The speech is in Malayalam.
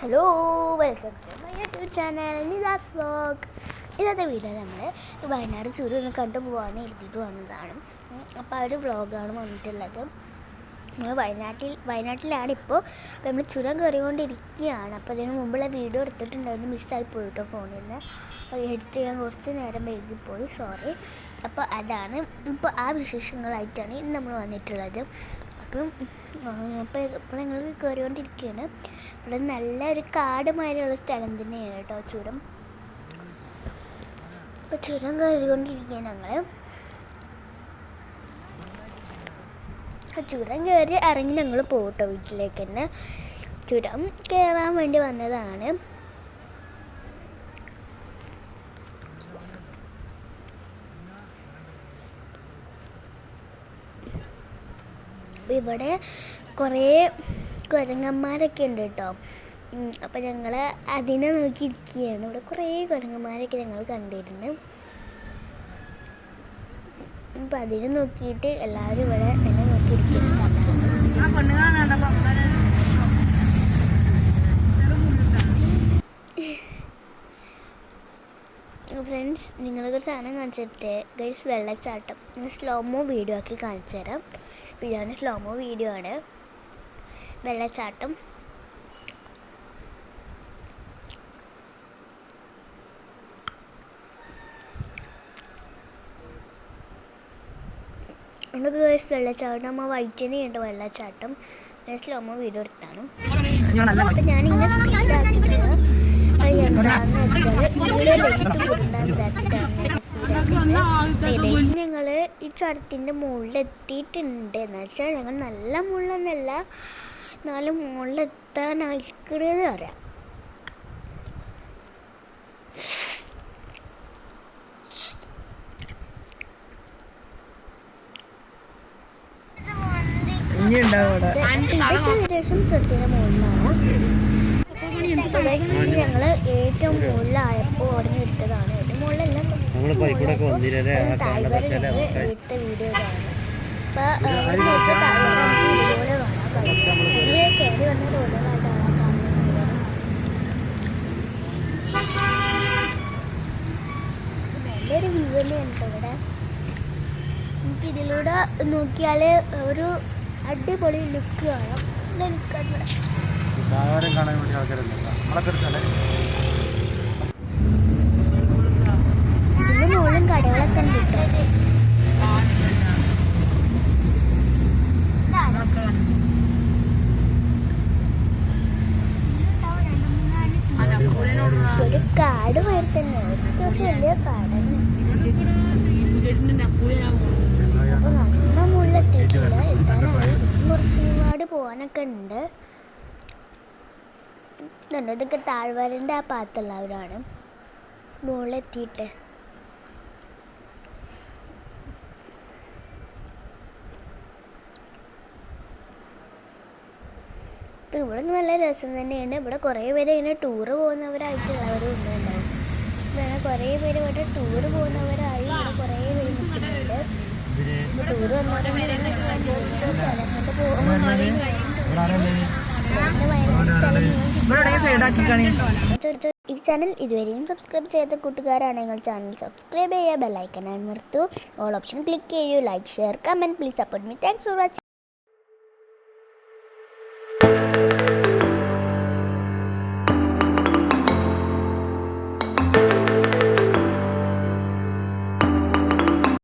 Hello, welcome to my YouTube channel Nida's vlog. ഇന്നത്തെ വീഡിയോ നമ്മൾ വയനാട് ചുരം ഒന്ന് കണ്ടുപോകാൻ എഴുതിയിട്ട് വന്നതാണ്. അപ്പോൾ ആ ഒരു വ്ലോഗാണ് വന്നിട്ടുള്ളത്. നമ്മൾ വയനാട്ടിലാണ് ഇപ്പോൾ. അപ്പോൾ നമ്മൾ ചുരം കയറിക്കൊണ്ടിരിക്കുകയാണ്. അപ്പോൾ അതിന് മുമ്പുള്ള വീഡിയോ എടുത്തിട്ടുണ്ടായിരുന്നു, മിസ്സായി പോയി കേട്ടോ ഫോണിൽ നിന്ന്. അപ്പോൾ എഡിറ്റ് ചെയ്യാൻ കുറച്ച് നേരം വൈകിപ്പോയി, സോറി. അപ്പോൾ അതാണ് ഇപ്പോൾ ആ വിശേഷങ്ങളായിട്ടാണ് ഇന്ന് നമ്മൾ വന്നിട്ടുള്ളത്. ഇപ്പോൾ ഞങ്ങൾ കയറിക്കൊണ്ടിരിക്കുകയാണ്. ഇവിടെ നല്ലൊരു കാടുമായുള്ള സ്ഥലം തന്നെയാണ് കേട്ടോ ചുരം. ഇപ്പോൾ ചുരം കയറിക്കൊണ്ടിരിക്കുകയാണ് ഞങ്ങൾ. ചുരം കയറി ഇറങ്ങി ഞങ്ങൾ പോകട്ടോ വീട്ടിലേക്ക് തന്നെ. ചുരം കയറാൻ വേണ്ടി വന്നതാണ്. ഇവിടെ കുറേ കുരങ്ങന്മാരൊക്കെ ഉണ്ട് കേട്ടോ. അപ്പോൾ ഞങ്ങൾ അതിനെ നോക്കിയിരിക്കുകയാണ്. ഇവിടെ കുറേ കുരങ്ങന്മാരൊക്കെ ഞങ്ങൾ കണ്ടിരുന്നു. അപ്പം അതിനെ നോക്കിയിട്ട് എല്ലാവരും ഇവിടെ എന്നെ നോക്കിയിരിക്കുന്നു. ഫ്രണ്ട്സ്, നിങ്ങളൊരു സാധനം കാണിച്ചിട്ട് ഗൈസ്, വെള്ളച്ചാട്ടം സ്ലോമോ വീഡിയോ ആക്കി കാണിച്ചു തരാം. ഇതാണ് സ്ലോമോ വീഡിയോ ആണ്. വെള്ളച്ചാട്ടം വെള്ളച്ചാട്ടം ആ വൈറ്റിനെയുണ്ട് വെള്ളച്ചാട്ടം. സ്ലോമോ വീഡിയോ എടുത്താണ്. അപ്പം ഞാനിങ്ങനെ സ്പീഡാക്കിയിട്ട് ഏകദേശം ഞങ്ങൾ ഈ ചുരത്തിൻ്റെ മുകളിലെത്തിയിട്ടുണ്ട്. എന്ന് വെച്ചാൽ ഞങ്ങൾ നല്ല മുകളിലൊന്നല്ല, എന്നാലും മുകളിലെത്താനായിക്കണെന്ന് പറയാം. ഏകദേശം ചുരത്തിൻ്റെ മുകളിലാണ്. ഞങ്ങൾ ഏറ്റവും മുകളിലായപ്പോൾ ഓർമ്മ എടുത്തതാണ്. ഏറ്റവും മുകളിലല്ല, താഴ്വര ഞങ്ങൾ എടുത്ത വീഡിയോ കാണാം. അപ്പോൾ ഇതുപോലെ കാണാം. കയറി വന്ന റോഡുകളായിട്ടാണ് കാണുന്നത്. നല്ലൊരു വ്യൂ തന്നെയാണ് ഇവിടെ. നമുക്കിതിലൂടെ നോക്കിയാൽ ഒരു അടിപൊളി ലുക്ക് കാണാം. നല്ല ലുക്കാണ് ഇവിടെ. ഇതിന്റെ മുകളിലും കടകളൊക്കെ ഉണ്ട് കേട്ടോ. ഒരു കാട് മാതിരി തന്നെ, അത്യാവശ്യം വലിയ കാടന്നെ. അപ്പൊ നല്ല മുകളിലെത്തിയിട്ടില്ല, എത്താനായി. കുറച്ച് ഒരുപാട് പോകാനൊക്കെ ഉണ്ട്. ഇതൊക്കെ താഴ്വരൻ്റെ ആ ഭാഗത്തുള്ളവരാണ്. മുകളിലെത്തിയിട്ട് ഇപ്പം ഇവിടെ നല്ല രസം തന്നെയാണ്. ഇവിടെ കുറേ പേര് ഇങ്ങനെ ടൂറ് പോകുന്നവരായിട്ടുള്ളവരും ഉണ്ടാവും. വേണം കുറേ പേര് ഇവിടെ ടൂറ് പോകുന്നവരായി ഇവിടെ കുറേ പേര് നിൽക്കുന്നുണ്ട്. ടൂറ് ഈ ചാനൽ ഇതുവരെയും സബ്സ്ക്രൈബ് ചെയ്ത കൂട്ടുകാരാണെങ്കിൽ ചാനൽ സബ്സ്ക്രൈബ് ചെയ്യുക, ബെല്ലൈക്കൺ അമർത്തൂ, ഓൾ ഓപ്ഷൻ ക്ലിക്ക് ചെയ്യൂ, like share comment, please support me. Thanks for watching.